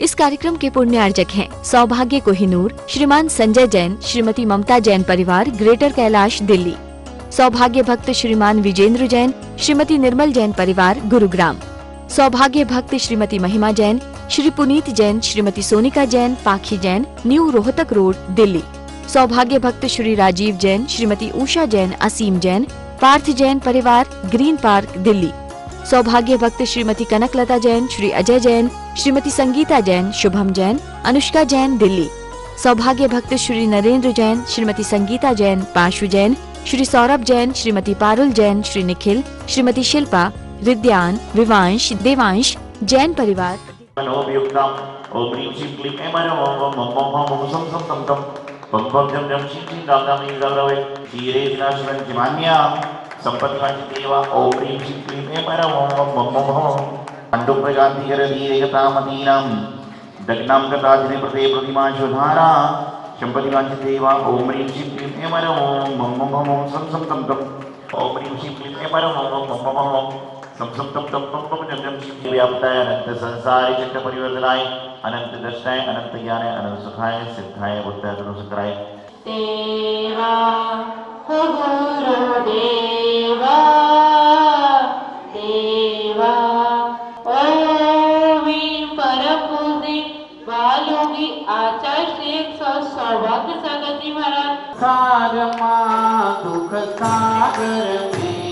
इस कार्यक्रम के पुण्यार्जक हैं सौभाग्य कोहिनूर, श्रीमान संजय जैन, श्रीमती ममता जैन परिवार, ग्रेटर कैलाश, दिल्ली। सौभाग्य भक्त श्रीमान विजेंद्र जैन, श्रीमती निर्मल जैन परिवार, गुरुग्राम। सौभाग्य भक्त श्रीमती महिमा जैन, श्री पुनीत जैन, श्रीमती सोनिका जैन, पाखी जैन, न्यू रोहतक रोड, दिल्ली। सौभाग्य भक्त श्री राजीव जैन, श्रीमती उषा जैन, असीम जैन, पार्थ जैन परिवार, ग्रीन पार्क, दिल्ली। सौभाग्य भक्त श्रीमती कनकलता जैन, श्री अजय जैन, श्रीमती संगीता जैन, शुभम जैन, अनुष्का जैन, दिल्ली। सौभाग्य भक्त श्री नरेंद्र जैन, श्रीमती संगीता जैन, पाशु जैन, श्री सौरभ जैन, श्रीमती पारुल जैन, श्री निखिल, श्रीमती शिल्पा, रिद्यान, विवांश, देवांश जैन परिवार। संपत्तिवाचिदेवा ओम ह्रीं श्रीं क्लीं ऐं परम पाण्डुप्रजातिगरधीरेकतामतीनां दग्नां गताजिने प्रते प्रतिमाशुधारा संपत्तिवाचिदेवा ओम ह्रीं श्रीं क्लीं ऐं परम सं सं तम तम ओम ह्रीं श्रीं क्लीं ऐं परम सं सं तम तम तम तम जम जम श्री व्याप्ताय अनंत संसारे चक्र परिवर्तनाय अनंत दर्शनाय अनंत ज्ञानाय अनंत सुखाय सिद्धाय बुद्धाय अनुसुखाय देवा गुरुदेवा देवा ओवी परपूजे बालोगी आचार्य सौभाग्य सागरजी महाराज। सागरमा दुख सागर में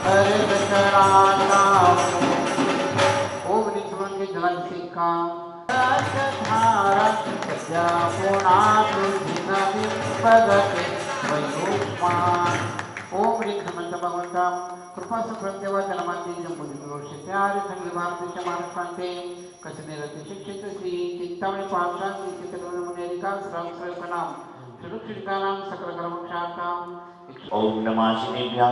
हर कराना ओम निचवन के जलन से काम धारा ओम ह्रीं श्रीमंत भगवंता कृपा सुप्रत्यवा जलमांतेजं बुद्धिदोषस्य आर्य संगीवार्तेश्च मानसांते कशनेरति शिक्षित श्री चिंतामणि पात्रांति चित्तकर्ममुनेरिका सर्वसर्वनाम सुरक्षितानां सकलकर्मक्षार्थां। ओम नमः शिवेभ्यः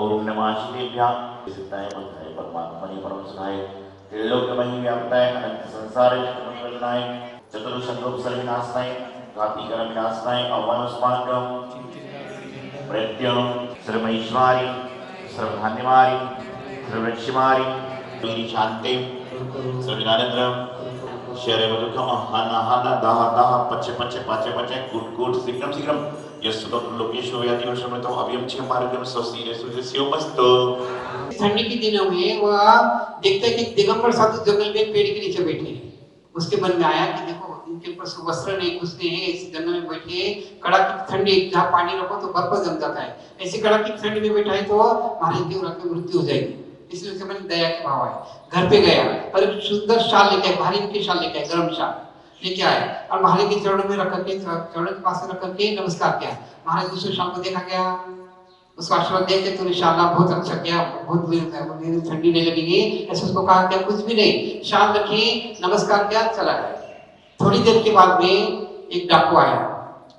ओम नमः शिवेभ्यः सिद्धाय बुद्धाय परमात्मने परमसुखाय त्रिलोकमयी व्याप्ताय अनंत संसारे चक्रवर्तनाय चतुर्षंगोप सर्वनाशाय घातीकरण विनाशाय अवनस्माकं प्रत्यं सर्वैश्वारी सर्वधान्यमारी सर्ववृक्षमारी वीरि शांति सर्वज्ञानेन्द्रं शरवदुःखम हना हना दाह दाह पच्चे पच्चे पाचे पाचे कूट कूट शीघ्रं शीघ्रं यस्सुतो लोकेशो याति वर्षमतो अभियमचे मार्गम स्वस्तिरे सुजस्योमस्तो। ठंडी के दिनों में वह देखता है कि दिगंबर साधु जंगल में पेड़ के नीचे बैठे हैं। उसके मन में आया कि देखो इनके पास वस्त्र नहीं, कुछ नहीं है, इस जंगल में बैठे कड़ाके की ठंडी, जहाँ पानी रखो तो बर्फ जम जाता है, ऐसी कड़ाके की ठंडी में बैठा है तो महाराज की मृत्यु हो जाएगी। इसलिए उसके मन में दया के भाव आए। घर पे गया और एक सुंदर शाल लेके आए, भारी की शाल लेके आए, गर्म शाल लेके आए और महाराज के चरणों में रख करके, चरणों के पास रख करके नमस्कार किया। महाराज दूसरे शाल को देखा गया, उसको आशीर्वाद दे के तूने शाल बहुत अच्छा किया, बहुत ठंडी नहीं लगेगी, ऐसे उसको कहा क्या कुछ भी नहीं, शाल रखी, नमस्कार किया, चला गया। थोड़ी देर के बाद में एक डाकू आया।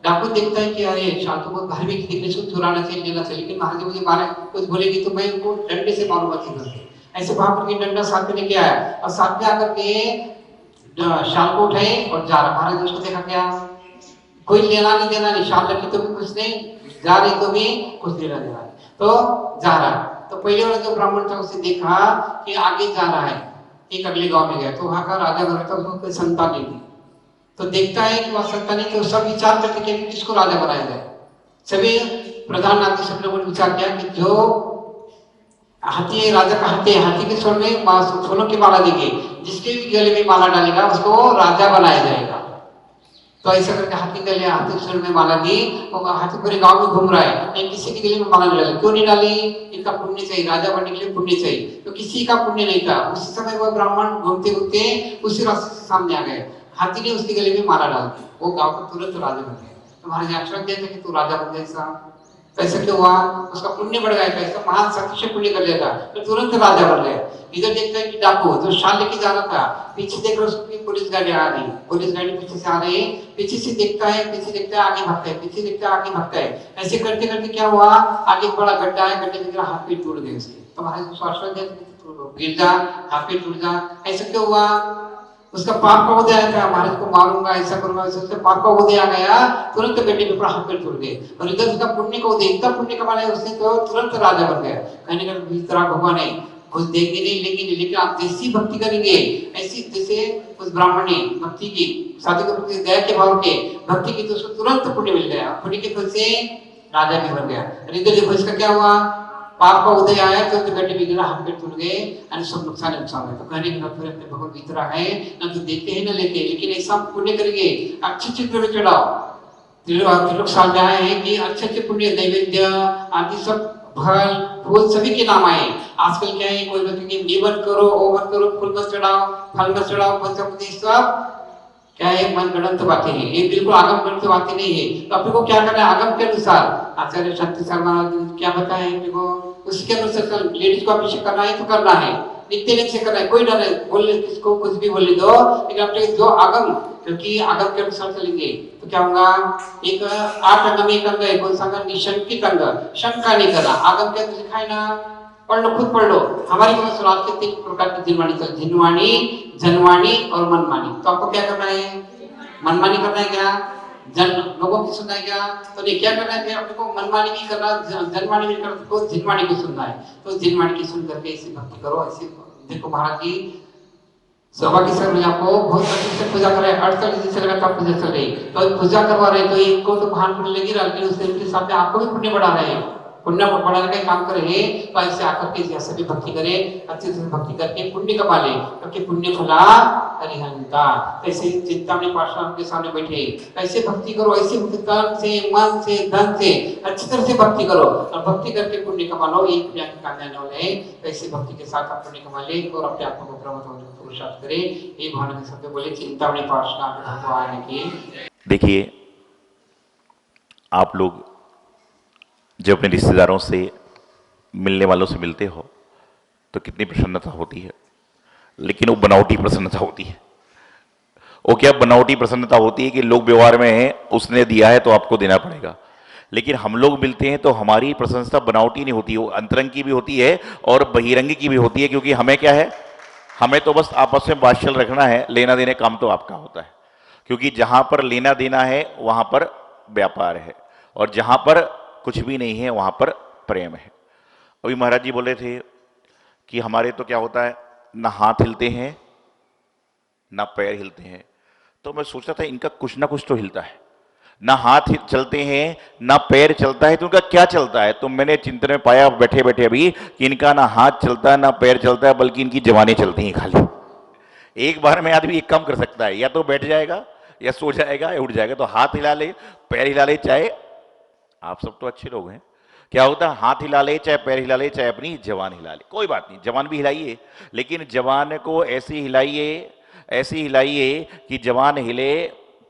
डाकू देखता है कि अरे शाल तो बहुत भारी दिख रही है, चुराना चाहिए, लेना चाहिए, लेकिन महाराज मुझे मारे कुछ बोलेगी तो मैं उनको डंडे से मारूंगा किधर। ऐसे भाग करके डंडा साथ में लेके आया और साथ में आकर के शाल को उठाए और जा रहा। महाराज उसको देखा क्या कोई लेना नहीं देना नहीं, शाल रखी तो भी कुछ नहीं, जा रही तो भी कुछ लेना देना नहीं, तो जा रहा। तो पहले वाला जो ब्राह्मण था उसे देखा कि आगे जा रहा है, एक अगले गांव में गया तो वहां का राजा घर था, उसको कोई संतान नहीं थी। तो देखता है कि वह संतान नहीं, तो सब विचार करते कि किसको राजा बनाया जाए। सभी प्रधान आदि सब लोगों ने विचार किया कि जो हाथी है, राजा का हाथी है, हाथी के सोल में फूलों की माला देंगे, जिसके भी गले में माला डालेगा उसको राजा बनाया जाएगा। तो ऐसा करके हाथी गले, हाथी के सोल में माला दी, और हाथी पूरे गांव में घूम रहा है, लेकिन किसी के गले में माला नहीं डाली। क्यों नहीं डाली? इनका पुण्य चाहिए, राजा बनने के लिए पुण्य चाहिए, तो किसी का पुण्य नहीं था। उसी समय वह ब्राह्मण घूमते घूमते उसी रास्ते से सामने आ गए, हाथी ने उसके गले में माला डाल दी, वो गांव का तुरंत राजा बन गया। तो महाराज आशीर्वाद देते कि तू राजा बन जाएगा। पैसे क्यों हुआ? उसका पुण्य बढ़ गया, पैसा महान शक्ति से पुण्य कर लेगा तो तुरंत राजा बन गया। इधर देखता है कि डाकू जो शाल लेके जा रहा था, पीछे देख रहा उसकी पुलिस गाड़ी आ रही, पुलिस गाड़ी पीछे से आ रही है, पीछे से देखता है, पीछे देखता है, आगे भागता है, पीछे देखता है, आगे भागता है। ऐसे करते करते क्या हुआ, आगे एक बड़ा गड्ढा है, गड्ढे में हाथ पैर टूट गए उसके। तो महाराज को आश्वासन दिया गिर जा, हाथ पैर टूट जा। ऐसा क्यों हुआ? उसका पाप का उदय आया था, महाराज को मारूंगा, ऐसा करूंगा, उससे पाप का उदय आ गया, तुरंत गड्ढे में हाथ पैर टूट गए। और इधर उसका पुण्य का उदय, इतना पुण्य कमा लिया उसने तो तुरंत राजा बन गया। कहने का भगवान है घुस देंगे नहीं, लेकिन आप जैसी भक्ति करेंगे ऐसी, जैसे उस ब्राह्मण ने भक्ति की, साधु के प्रति दया के भाव के भक्ति की, तो उसको तुरंत पुण्य मिल गया। पुण्य के फल से राजा भी बन गया। हृदय घोष का क्या हुआ, पाप का उदय आया तो गड्ढे बिगड़ा, हाथ पैर टूट गए और सब नुकसान है। तो कहने की फिर अपने भगवान भीतर है ना, तो देते हैं ना लेते, लेकिन ऐसा पुण्य करेंगे, अच्छे द्रव्य चढ़ाओ। त्रिलोक साझा है कि अच्छे पुण्य नैवेद्य आदि सब फल फूल सभी के नाम आए। आजकल क्या है, कोई व्यक्ति ये मत करो, वो मत करो, फूल मत चढ़ाओ, फल मत चढ़ाओ, सब क्या है, मन गणित बातें हैं, ये बिल्कुल आगम गणित बातें नहीं है। तो अपने को क्या करना है, आगम के अनुसार आचार्य शक्ति शर्मा क्या बताए देखो, उसके अनुसार लेडीज को अभिषेक करना है तो करना है, नित्य नित्य से करना है, कोई डर नहीं, बोलने किसको कुछ भी बोलने दो, लेकिन अपने जो आगम, क्योंकि आगम के अनुसार चलेंगे तो क्या होगा, एक 8 अंग में एक अंग है, कौन सा अंग, निशंकित अंग, शंका नहीं करना। आगम के अंदर लिखा है ना, पढ़ लो, खुद पढ़ लो। हमारी सुनात के 3 प्रकार की जिनवाणी चल, जिनवाणी, जनवाणी और मनमानी। तो आपको क्या करना है, मनमानी करना है क्या, जन लोगों की सुनना है क्या, तो नहीं, क्या करना है, अपने को मनमानी भी करना, जनवाणी भी करना, तो जिनवाणी को सुनना है। तो जिनवाणी की सुन करके ऐसी भक्ति करो। ऐसे देखो महाराज जी सौभाग्य सर में आपको बहुत अच्छे से पूजा कर रहे हैं, 48 दिन से लगातार पूजा चल रही, तो पूजा करवा रहे, तो इनको तो भान पुण्य लगी रहा, लेकिन उसके साथ में आपको भी पुण्य बढ़ा रहे हैं, पुण्य बढ़ाने का काम कर रहे हैं। तो ऐसे आकर के जैसे भी भक्ति करें, अच्छे से भक्ति करके पुण्य कमा ले, क्योंकि पुण्य फला हरिहंता। ऐसे चिंतामणि पार्षद के सामने बैठे, ऐसे भक्ति करो, ऐसे तन से, मन से, धन से अच्छी तरह से भक्ति करो, और भक्ति करके पुण्य कमा लो, ये पुण्य की कामयाबी वाले है। ऐसे भक्ति के साथ आप पुण्य कमा ले और अपने आप को ब्रह्म पुरुषार्थ करे। ये भावना के शब्द बोले चिंतामणि पार्षद भगवान की। देखिए, आप लोग जब अपने रिश्तेदारों से, मिलने वालों से मिलते हो तो कितनी प्रसन्नता होती है, लेकिन वो बनावटी प्रसन्नता होती है। वो क्या बनावटी प्रसन्नता होती है कि लोग व्यवहार में हैं, उसने दिया है तो आपको देना पड़ेगा, लेकिन हम लोग मिलते हैं तो हमारी प्रसन्नता बनावटी नहीं होती, वो अंतरंग की भी होती है और बहिरंग की भी होती है। क्योंकि हमें क्या है, हमें तो बस आपस में बातचीत रखना है, लेना देने काम तो आपका होता है। क्योंकि जहां पर लेना देना है वहां पर व्यापार है, और जहां पर कुछ भी नहीं है वहां पर प्रेम है। अभी महाराज जी बोले थे कि हमारे तो क्या होता है, ना हाथ हिलते हैं ना पैर हिलते हैं। तो मैं सोचता था इनका कुछ ना कुछ तो हिलता है, ना हाथ चलते हैं ना पैर चलता है, तो उनका क्या चलता है। तो मैंने चिंतन में पाया बैठे बैठे अभी कि इनका ना हाथ चलता है ना पैर चलता है, बल्कि इनकी जवानी चलती है खाली। एक बार में आदमी एक काम कर सकता है, या तो बैठ जाएगा या सो जाएगा या उठ जाएगा। तो हाथ हिला ले, पैर हिला ले, चाहे आप सब तो अच्छे लोग हैं, क्या होता है, हाथ हिला ले, चाहे पैर हिला ले, चाहे अपनी जवान हिला ले, कोई बात नहीं, जवान भी हिलाइए, लेकिन जवान को ऐसी हिलाइए, ऐसी हिलाइए कि जवान हिले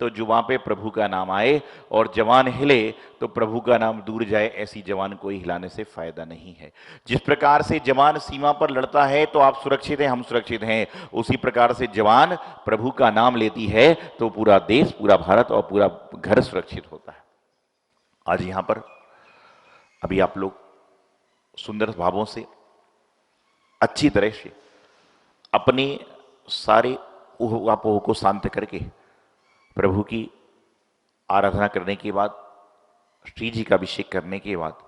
तो जुबां पे प्रभु का नाम आए, और जवान हिले तो प्रभु का नाम दूर जाए। ऐसी जवान को हिलाने से फायदा नहीं है। जिस प्रकार से जवान सीमा पर लड़ता है तो आप सुरक्षित हैं, हम सुरक्षित हैं, उसी प्रकार से जवान प्रभु का नाम लेती है तो पूरा देश, पूरा भारत और पूरा घर सुरक्षित होता है। आज यहां पर अभी आप लोग सुंदर भावों से, अच्छी तरह से अपने सारे ऊहापोह को शांत करके प्रभु की आराधना करने के बाद, श्री जी का अभिषेक करने के बाद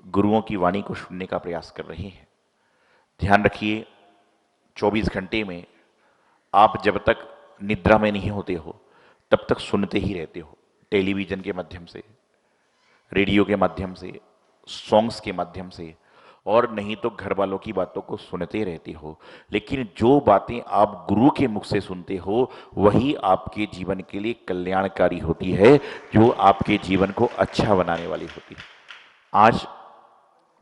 गुरुओं की वाणी को सुनने का प्रयास कर रहे हैं। ध्यान रखिए, 24 घंटे में आप जब तक निद्रा में नहीं होते हो तब तक सुनते ही रहते हो, टेलीविजन के माध्यम से, रेडियो के माध्यम से, सॉन्ग्स के माध्यम से, और नहीं तो घर वालों की बातों को सुनते रहते हो। लेकिन जो बातें आप गुरु के मुख से सुनते हो वही आपके जीवन के लिए कल्याणकारी होती है, जो आपके जीवन को अच्छा बनाने वाली होती है। आज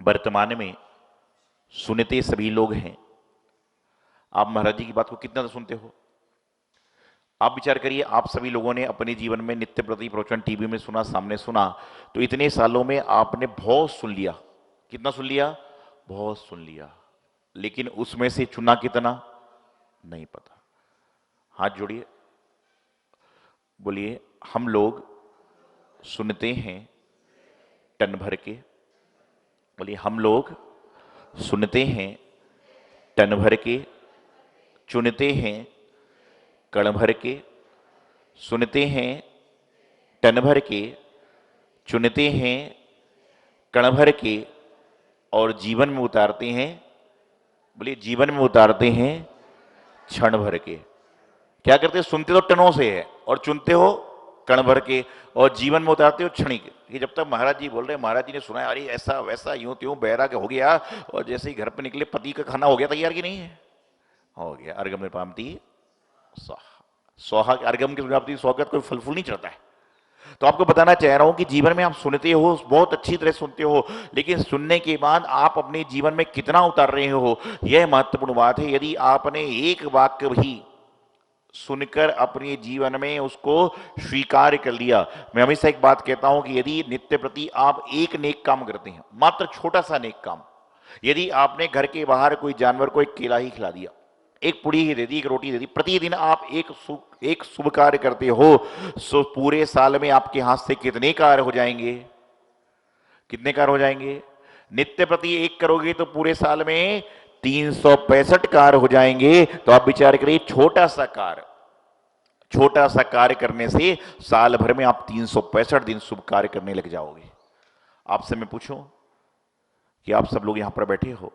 वर्तमान में सुनते सभी लोग हैं। आप महाराज जी की बात को कितना सुनते हो? आप विचार करिए, आप सभी लोगों ने अपने जीवन में नित्य प्रति प्रवचन टीवी में सुना, सामने सुना, तो इतने सालों में आपने बहुत सुन लिया। कितना सुन लिया? बहुत सुन लिया, लेकिन उसमें से चुना कितना नहीं पता। हाथ जोड़िए, बोलिए, हम लोग सुनते हैं टन भर के। बोलिए, हम लोग सुनते हैं टन भर के, चुनते हैं कण भर के। सुनते हैं टन भर के, चुनते हैं, कण भर के और जीवन में उतारते हैं बोलिए जीवन में उतारते हैं क्षण भर के। क्या करते हैं? सुनते तो टनों से है और चुनते हो कण भर के, और जीवन में उतारते हो क्षणिक। ये जब तक महाराज जी बोल रहे हैं, महाराज जी ने सुना है अरे ऐसा वैसा यूं त्यों बैराग हो गया, और जैसे ही घर पे निकले पति का खाना हो गया तैयार कि नहीं है? हो गया। अर्घम निर्पामति स्वाहा। स्वाहा अर्घम की प्राप्ति स्वागत कोई फल फूल नहीं चढ़ता है। तो आपको बताना चाह रहा हूं कि जीवन में आप सुनते हो, बहुत अच्छी तरह सुनते हो, लेकिन सुनने के बाद आप अपने जीवन में कितना उतार रहे हो, यह महत्वपूर्ण बात है। यदि आपने एक वाक्य भी सुनकर अपने जीवन में उसको स्वीकार कर लिया, मैं हमेशा एक बात कहता हूं कि यदि नित्य प्रति आप एक नेक काम करते हैं, मात्र छोटा सा नेक काम, यदि आपने घर के बाहर कोई जानवर को एक केला ही खिला दिया, एक पुड़ी ही दे दी, एक रोटी दे दी, प्रतिदिन आप एक शुभ कार्य करते हो, सो पूरे साल में आपके हाथ से कितने कार्य हो जाएंगे? कितने कार्य हो जाएंगे? नित्य प्रति एक करोगे तो पूरे साल में 365 कार्य हो जाएंगे। तो आप विचार करिए, छोटा सा कार्य करने से साल भर में आप 365 दिन शुभ कार्य करने लग जाओगे। आपसे मैं पूछूं कि आप सब लोग यहां पर बैठे हो,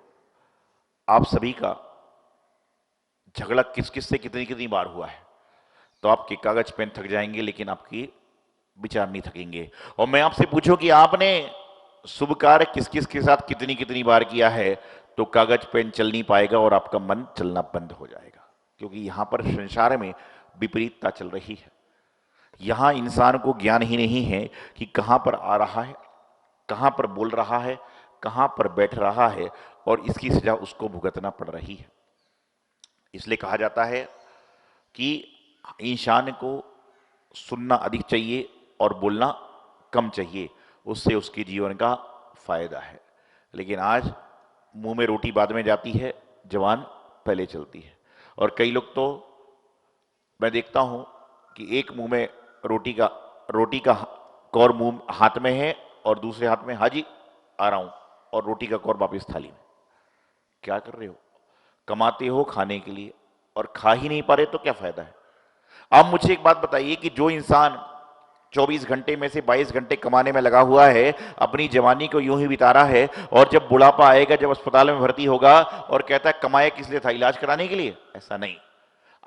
आप सभी का झगड़ा किस किस से कितनी कितनी बार हुआ है? तो आपके कागज पेन थक जाएंगे, लेकिन आपकी विचार नहीं थकेंगे। और मैं आपसे पूछूं कि आपने शुभ कार्य किस किस के साथ कितनी कितनी बार किया है, तो कागज पेन चल नहीं पाएगा और आपका मन चलना बंद हो जाएगा। क्योंकि यहां पर संसार में विपरीतता चल रही है। यहां इंसान को ज्ञान ही नहीं है कि कहां पर आ रहा है, कहां पर बोल रहा है, कहां पर बैठ रहा है, और इसकी सजा उसको भुगतना पड़ रही है। इसलिए कहा जाता है कि इंसान को सुनना अधिक चाहिए और बोलना कम चाहिए, उससे उसके जीवन का फायदा है। लेकिन आज मुंह में रोटी बाद में जाती है, जवान पहले चलती है। और कई लोग तो मैं देखता हूं कि एक मुंह में रोटी का कौर मुंह हाथ में है और दूसरे हाथ में हाजी आ रहा हूं, और रोटी का कौर वापस थाली में। क्या कर रहे हो? कमाते हो खाने के लिए और खा ही नहीं पा रहे, तो क्या फायदा है? आप मुझे एक बात बताइए कि जो इंसान 24 घंटे में से 22 घंटे कमाने में लगा हुआ है, अपनी जवानी को यूं ही बिता रहा है, और जब बुढ़ापा आएगा, जब अस्पताल में भर्ती होगा और कहता है कमाया किस लिए था? इलाज कराने के लिए? ऐसा नहीं।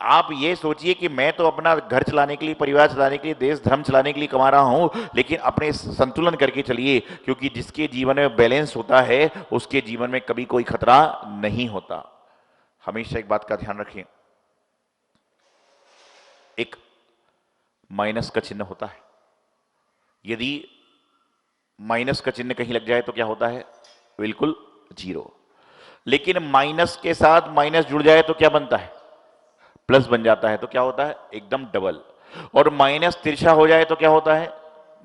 आप ये सोचिए कि मैं तो अपना घर चलाने के लिए, परिवार चलाने के लिए, देश धर्म चलाने के लिए कमा रहा हूं, लेकिन अपने संतुलन करके चलिए। क्योंकि जिसके जीवन में बैलेंस होता है, उसके जीवन में कभी कोई खतरा नहीं होता। हमेशा एक बात का ध्यान रखें, एक माइनस का चिन्ह होता है। यदि माइनस का चिन्ह कहीं लग जाए तो क्या होता है? बिल्कुल जीरो। लेकिन माइनस के साथ माइनस जुड़ जाए तो क्या बनता है? प्लस बन जाता है। तो क्या होता है? एकदम डबल। और माइनस तिरछा हो जाए तो क्या होता है?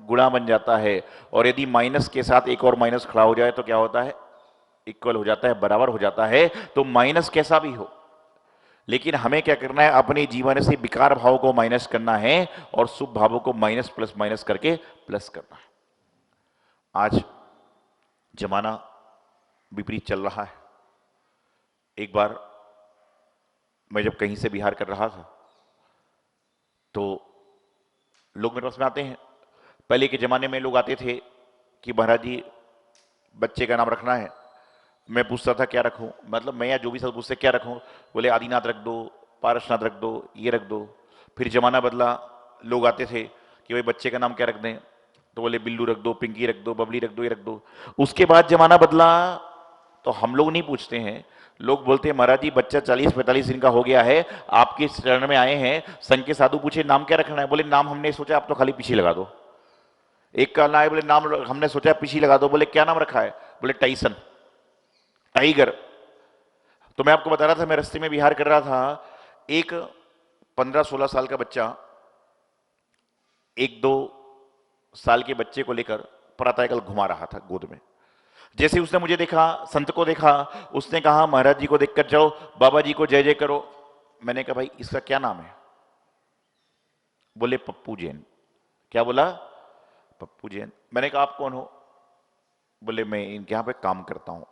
गुणा बन जाता है। और यदि माइनस के साथ एक और माइनस खड़ा हो जाए तो क्या होता है? इक्वल हो जाता है, बराबर हो जाता है। तो माइनस कैसा भी हो, लेकिन हमें क्या करना है? अपने जीवन से विकार भाव को माइनस करना है और शुभ भावों को माइनस प्लस माइनस करके प्लस करना है। आज जमाना विपरीत चल रहा है। एक बार मैं जब कहीं से बिहार कर रहा था तो लोग मेरे पास में आते हैं। पहले के जमाने में लोग आते थे कि महाराज जी बच्चे का नाम रखना है। मैं पूछता था क्या रखूं, मतलब मैं या जो भी सब पूछते क्या रखूं, बोले आदिनाथ रख दो, पारसनाथ रख दो, ये रख दो। फिर जमाना बदला, लोग आते थे कि भाई बच्चे का नाम क्या रख दें, तो बोले बिल्लू रख दो, पिंकी रख दो, बबली रख दो, ये रख दो। उसके बाद जमाना बदला तो हम लोग नहीं पूछते हैं, लोग बोलते हैं महाराज जी बच्चा 40-45 दिन का हो गया है, आपके शरण में आए हैं। संघ के साधु पूछे नाम क्या रखना है, बोले नाम हमने सोचा आप तो खाली पीछे लगा दो। एक का नाम, बोले नाम हमने सोचा पीछे लगा दो। बोले क्या नाम रखा है? बोले टाइसन, टाइगर। तो मैं आपको बता रहा था, मैं रास्ते में बिहार कर रहा था, एक 15-16 साल का बच्चा 1-2 साल के बच्चे को लेकर प्रातःकाल घुमा रहा था गोद में। जैसे उसने मुझे देखा, संत को देखा, उसने कहा महाराज जी को देखकर जाओ, बाबा जी को जय जय करो। मैंने कहा भाई इसका क्या नाम है? बोले पप्पू जैन। क्या बोला? पप्पू जैन। मैंने कहा आप कौन हो? बोले मैं इनके यहां पे काम करता हूं।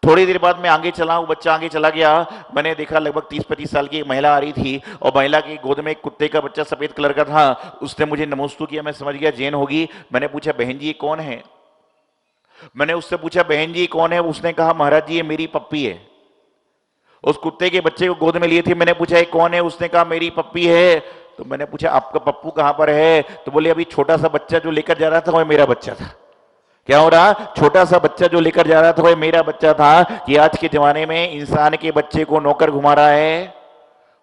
थोड़ी देर बाद मैं आगे चला, वो बच्चा आगे चला गया। मैंने देखा लगभग 30-35 साल की एक महिला आ रही थी और महिला की गोद में एक कुत्ते का बच्चा सफेद कलर का था। उसने मुझे नमस्ते किया, मैं समझ गया जैन होगी। मैंने पूछा बहन जी ये कौन है? मैंने उससे पूछा बहन जी कौन है? उसने कहा महाराज जी ये मेरी पप्पी है। उस कुत्ते के बच्चे को गोद में लिए थे। मैंने पूछा ये कौन है? उसने कहा मेरी पप्पी है। तो मैंने पूछा आपका पप्पू कहां पर है? तो बोले अभी छोटा सा बच्चा जो लेकर जा रहा था वह मेरा बच्चा था। क्या हो रहा? छोटा सा बच्चा जो लेकर जा रहा था वह मेरा बच्चा था। कि आज के जमाने में इंसान के बच्चे को नौकर घुमा रहा है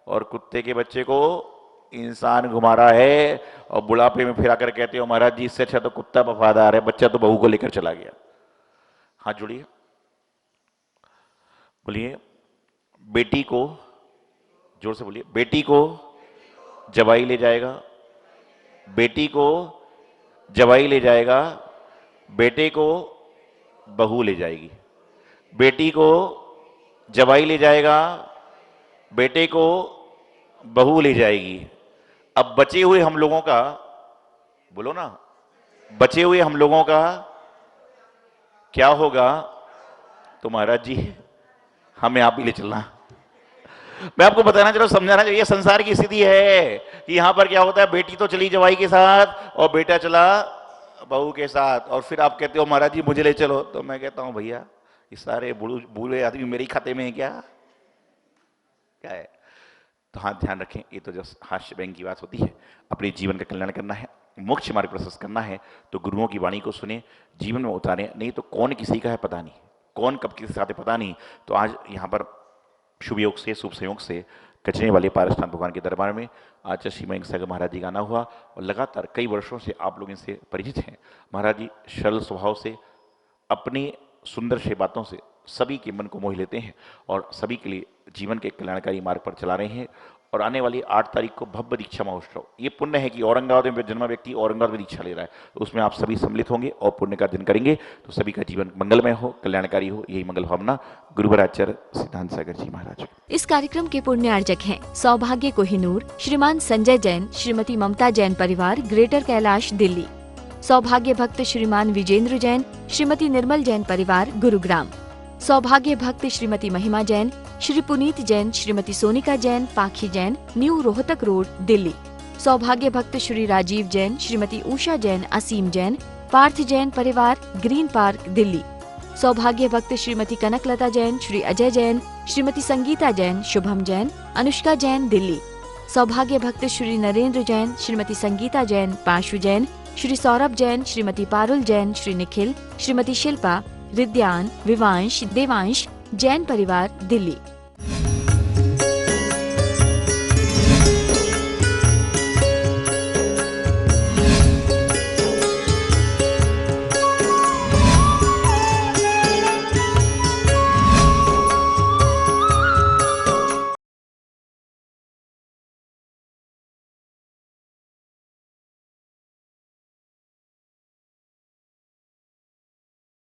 और कुत्ते के बच्चे को इंसान घुमा रहा है। और बुढ़ापे में फिर आकर कहते हो महाराज जी इससे अच्छा तो कुत्ता वफादार है, बच्चा तो बहू को लेकर चला गया। हाथ जोड़िए, बोलिए बेटी को, जोर से बोलिए, बेटी को जवाई ले जाएगा, बेटी को जवाई ले जाएगा, बेटे को बहू ले जाएगी। बेटी को जवाई ले जाएगा, बेटे को बहू ले जाएगी। अब बचे हुए हम लोगों का, बोलो ना, बचे हुए हम लोगों का क्या होगा? तो महाराज जी हमें आप ही ले चलना। मैं आपको बताना चलो, समझाना चाहिए, संसार की स्थिति है कि यहां पर क्या होता है, बेटी तो चली जवाई के साथ और बेटा चला बहू के साथ। और फिर आप कहते हो महाराज जी मुझे ले चलो। तो मैं कहता हूं भैया ये सारे बूढ़े आदमी मेरे ही खाते में है क्या है? तो हाँ ध्यान रखें, ये तो जस्ट हास्य व्यंग की बात होती है। अपने जीवन का कल्याण करना है, मोक्ष मार्ग प्रशस्त करना है तो गुरुओं की वाणी को सुने, जीवन में उतारें। नहीं तो कौन किसी का है पता नहीं, कौन कब किसके साथ है पता नहीं। तो आज यहाँ पर शुभ योग से, शुभ संयोग से कचने वाले पारसनाथ भगवान के दरबार में आज श्री मयंक सागर महाराज जी का आना हुआ और लगातार कई वर्षों से आप लोग इनसे परिचित हैं। महाराज जी सरल स्वभाव से, अपनी सुंदर से बातों से सभी के मन को मोह लेते हैं और सभी के लिए जीवन के कल्याणकारी मार्ग पर चला रहे हैं। और आने वाली 8 तारीख को भव्य दीक्षा महोत्सव, ये पुण्य है कि औरंगाबाद में जन्मा व्यक्ति औरंगाबाद में दीक्षा ले रहा है, तो उसमें आप सभी सम्मिलित होंगे और पुण्य का दिन करेंगे। तो सभी का जीवन मंगलमय हो, कल्याणकारी हो, यही मंगल भावना गुरुवराचार्य सिद्धांत सागर जी महाराज। इस कार्यक्रम के पुण्यार्जक हैं सौभाग्य कोहिनूर, श्रीमान संजय जैन, श्रीमती ममता जैन परिवार, ग्रेटर कैलाश दिल्ली। सौभाग्य भक्त श्रीमान विजेंद्र जैन, श्रीमती निर्मल जैन परिवार, गुरुग्राम। सौभाग्य भक्त श्रीमती महिमा जैन, श्री पुनीत जैन, श्रीमती सोनिका जैन, पाखी जैन, न्यू रोहतक रोड, दिल्ली। सौभाग्य भक्त श्री राजीव जैन, श्रीमती उषा जैन, असीम जैन, पार्थ जैन परिवार, ग्रीन पार्क, दिल्ली। सौभाग्य भक्त श्रीमती कनकलता जैन, श्री अजय जैन, श्रीमती संगीता जैन, शुभम जैन, अनुष्का जैन, दिल्ली। सौभाग्य भक्त श्री नरेंद्र जैन, श्रीमती संगीता जैन, पाशु जैन, श्री सौरभ जैन, श्रीमती पारुल जैन, श्री निखिल, श्रीमती शिल्पा, रिद्यान, विवांश, देवांश जैन परिवार, दिल्ली।